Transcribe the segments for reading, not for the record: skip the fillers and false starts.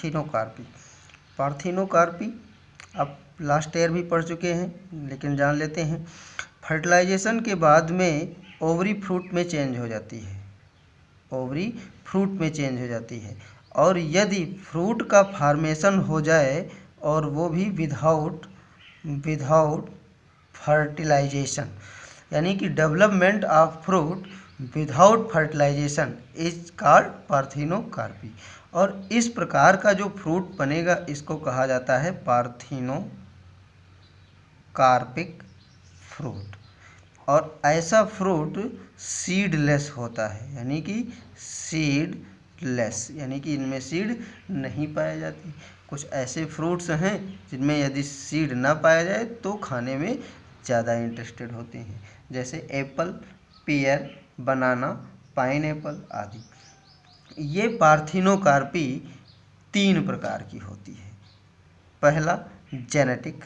Parthenocarpy. Parthenocarpy आप last year भी पढ़ चुके हैं, लेकिन जान लेते हैं। फर्टिलाइजेशन के बाद में ओवरी फ्रूट में चेंज हो जाती है, ओवरी फ्रूट में चेंज हो जाती है। और यदि फ्रूट का फॉर्मेशन हो जाए और वो भी विदाउट फर्टिलाइजेशन, यानी कि development of fruit without fertilisation is called parthenocarpy. और इस प्रकार का जो फ्रूट बनेगा इसको कहा जाता है पार्थिनोकार्पिक फ्रूट। और ऐसा फ्रूट सीडलेस होता है, यानी कि सीडलेस, यानी कि इनमें सीड नहीं पाई जाती। कुछ ऐसे फ्रूट्स हैं जिनमें यदि सीड ना पाया जाए तो खाने में ज़्यादा इंटरेस्टेड होते हैं, जैसे एप्पल, पियर, बनाना, पाइनएप्पल आदि। ये पार्थिनोकार्पी 3 प्रकार की होती है। पहला जेनेटिक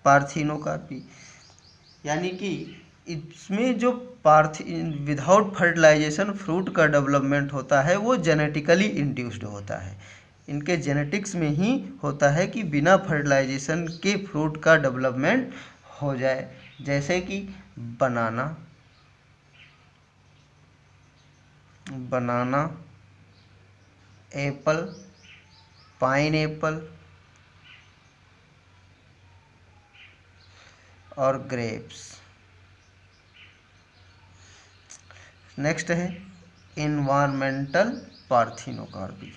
पार्थिनोकार्पी, यानी कि इसमें जो विदाउट फर्टिलाइजेशन फ्रूट का डेवलपमेंट होता है वो जेनेटिकली इंड्यूस्ड होता है। इनके जेनेटिक्स में ही होता है कि बिना फर्टिलाइजेशन के फ्रूट का डेवलपमेंट हो जाए, जैसे कि बनाना, एप्पल, पाइनएप्पल और ग्रेप्स। नेक्स्ट है इन्वायरमेंटल पार्थिनोकार्पी।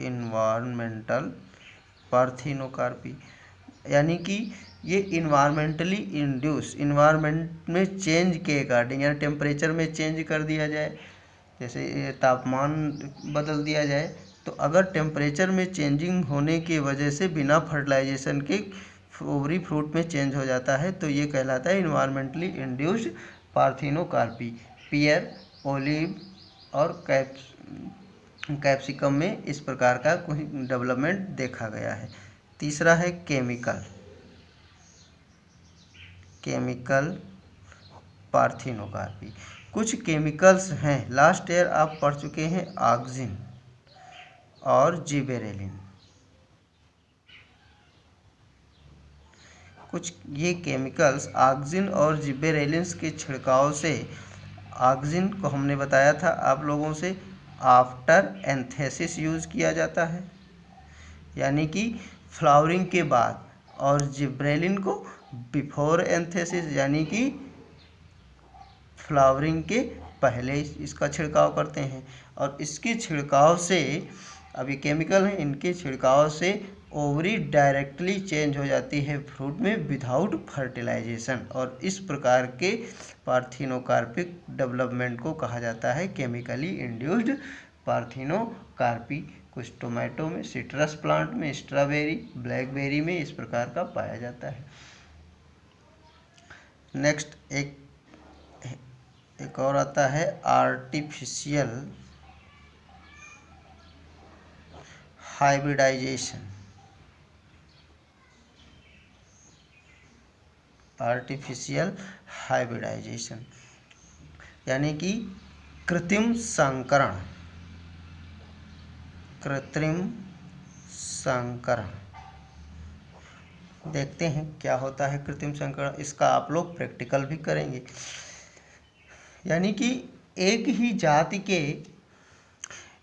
इन्वायरमेंटल पार्थिनोकार्पी यानी कि ये इन्वायरमेंटली इंड्यूस, इन्वायरमेंट में चेंज के अकॉर्डिंग, यानी टेम्परेचर में चेंज कर दिया जाए, जैसे तापमान बदल दिया जाए, तो अगर टेम्परेचर में चेंजिंग होने की वजह से बिना फर्टिलाइजेशन के ओवरी फ्रूट में चेंज हो जाता है तो ये कहलाता है इन्वायरमेंटली इंड्यूस्ड पार्थिनोकार्पी। पियर, ओलिव और कैप्सिकम में इस प्रकार का कोई डेवलपमेंट देखा गया है। तीसरा है केमिकल पार्थिनोकार्पी। कुछ केमिकल्स हैं, लास्ट ईयर आप पढ़ चुके हैं, ऑक्सिन और जिबेरेलिन। कुछ ये केमिकल्स ऑक्सिन और जिबेरेलिन के छिड़काव से, ऑक्सिन को हमने बताया था आप लोगों से आफ्टर एंथेसिस यूज़ किया जाता है, यानी कि फ्लावरिंग के बाद, और जिबरेलिन को बिफोर एंथेसिस, यानी कि फ्लावरिंग के पहले इसका छिड़काव करते हैं। और इसके छिड़काव से, अभी केमिकल हैं, इनके छिड़काव से ओवरी डायरेक्टली चेंज हो जाती है फ्रूट में विदाउट फर्टिलाइजेशन। और इस प्रकार के पार्थिनोकार्पिक डेवलपमेंट को कहा जाता है केमिकली इंड्यूस्ड पार्थिनोकार्पी। कुछ टोमेटो में, सिट्रस प्लांट में, स्ट्रॉबेरी, ब्लैकबेरी में इस प्रकार का पाया जाता है। नेक्स्ट एक और आता है आर्टिफिशियल हाइब्रिडाइजेशन। आर्टिफिशियल हाइब्रिडाइजेशन यानी कि कृत्रिम संकरण। देखते हैं क्या होता है कृत्रिम संकरण, इसका आप लोग प्रैक्टिकल भी करेंगे। यानी कि एक ही जाति के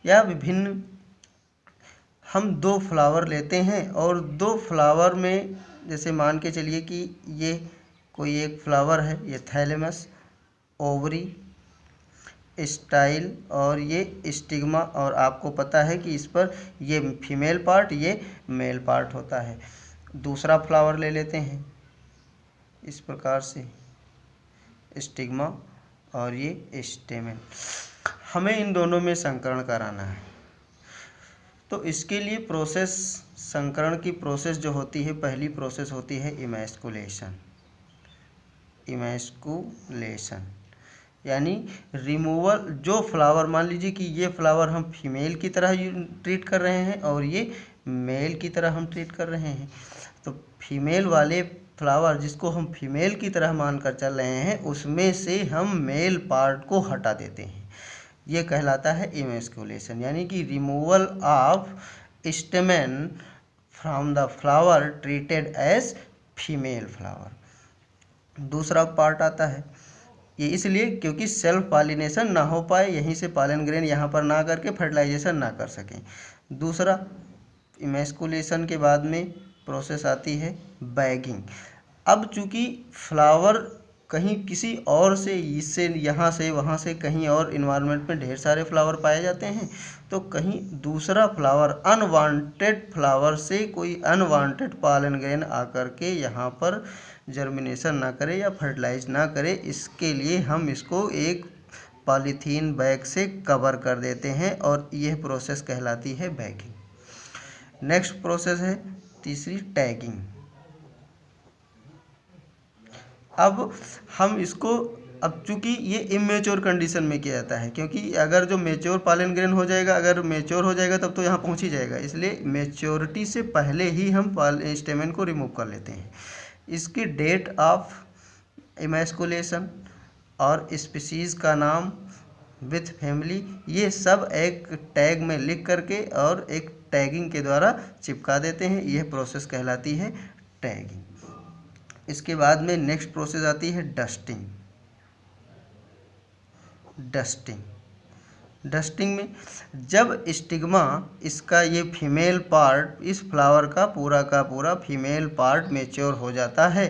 या विभिन्न, हम 2 फ्लावर लेते हैं और 2 फ्लावर में, जैसे मान के चलिए कि ये कोई एक फ्लावर है, ये थैलेमस, ओवरी, स्टाइल और ये स्टिग्मा, और आपको पता है कि इस पर ये फीमेल पार्ट, ये मेल पार्ट होता है। दूसरा फ्लावर ले लेते हैं इस प्रकार से, स्टिग्मा और ये स्टेमेन। हमें इन दोनों में संकरण कराना है, तो इसके लिए प्रोसेस, संकरण की प्रोसेस जो होती है, पहली प्रोसेस होती है इमैस्कुलेशन। यानी रिमूवल, जो फ्लावर, मान लीजिए कि ये फ्लावर हम फीमेल की तरह ट्रीट कर रहे हैं और ये मेल की तरह हम ट्रीट कर रहे हैं, तो फीमेल वाले फ्लावर जिसको हम फीमेल की तरह मानकर चल रहे हैं उसमें से हम मेल पार्ट को हटा देते हैं, ये कहलाता है इमेस्कुलेशन, यानी कि removal of stamen from the flower treated as female flower. दूसरा पार्ट आता है ये इसलिए क्योंकि सेल्फ पॉलिनेशन ना हो पाए, यहीं से पॉलन ग्रेन यहाँ पर ना करके फर्टिलाइजेशन ना कर सकें। दूसरा, इमेस्कुलेशन के बाद में प्रोसेस आती है बैगिंग। अब चूंकि फ्लावर कहीं किसी और से, इससे यहाँ से वहाँ से कहीं और इन्वायरमेंट में ढेर सारे फ्लावर पाए जाते हैं, तो कहीं दूसरा फ्लावर अनवांटेड फ्लावर से कोई अनवांटेड पॉलन ग्रेन आकर के यहाँ पर जर्मिनेशन ना करे या फर्टिलाइज ना करे, इसके लिए हम इसको एक पॉलीथीन बैग से कवर कर देते हैं और यह प्रोसेस कहलाती है बैगिंग। नेक्स्ट प्रोसेस है तीसरी, टैगिंग। अब हम इसको, अब चूंकि ये इमेच्योर कंडीशन में किया जाता है, क्योंकि अगर जो मेच्योर पॉलन ग्रेन हो जाएगा, अगर मेच्योर हो जाएगा तब तो यहाँ पहुँच ही जाएगा, इसलिए मेच्योरिटी से पहले ही हम स्टेमेन को रिमूव कर लेते हैं। इसकी डेट ऑफ इमेस्कुलेशन और स्पीसीज़ का नाम विथ फैमिली, ये सब एक टैग में लिख करके और एक टैगिंग के द्वारा चिपका देते हैं, यह प्रोसेस कहलाती है टैगिंग। इसके बाद में नेक्स्ट प्रोसेस आती है डस्टिंग। डस्टिंग में जब स्टिग्मा, इसका ये फीमेल पार्ट, इस फ्लावर का पूरा फीमेल पार्ट मैच्योर हो जाता है,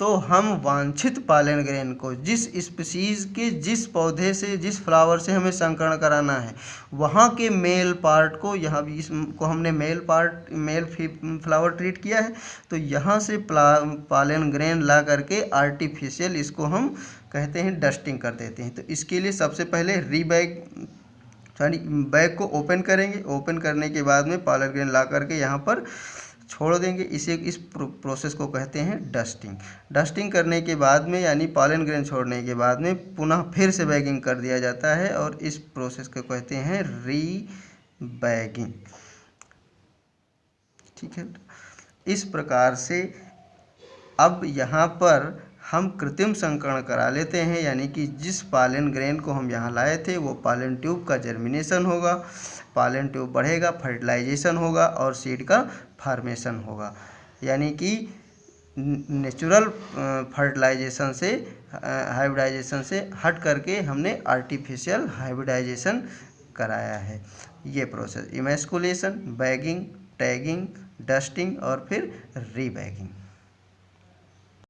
तो हम वांछित पॉलन ग्रेन को जिस स्पीसीज़ के, जिस पौधे से, जिस फ्लावर से हमें संकरण कराना है, वहाँ के मेल पार्ट को, यहाँ भी इसको हमने मेल फ्लावर ट्रीट किया है, तो यहाँ से पॉलन ग्रेन ला करके आर्टिफिशियल इसको हम कहते हैं डस्टिंग कर देते हैं। तो इसके लिए सबसे पहले बैग को ओपन करेंगे, ओपन करने के बाद में पॉलन ग्रेन ला करके यहाँ पर छोड़ देंगे, इस प्रोसेस को कहते हैं डस्टिंग। डस्टिंग करने के बाद में, यानी पॉलन ग्रेन छोड़ने के बाद में पुनः फिर से बैगिंग कर दिया जाता है और इस प्रोसेस को कहते हैं री बैगिंग। ठीक है, इस प्रकार से अब यहाँ पर हम कृत्रिम संकरण करा लेते हैं, यानी कि जिस पॉलन ग्रेन को हम यहाँ लाए थे वो पॉलन ट्यूब का जर्मिनेशन होगा, पॉलन ट्यूब बढ़ेगा, फर्टिलाइजेशन होगा और सीड का फॉर्मेशन होगा, यानी कि नेचुरल फर्टिलाइजेशन से, हाइब्रिडाइजेशन से हट करके हमने आर्टिफिशियल हाइब्रिडाइजेशन कराया है। ये process emasculation, bagging, tagging, dusting और फिर रीबैगिंग।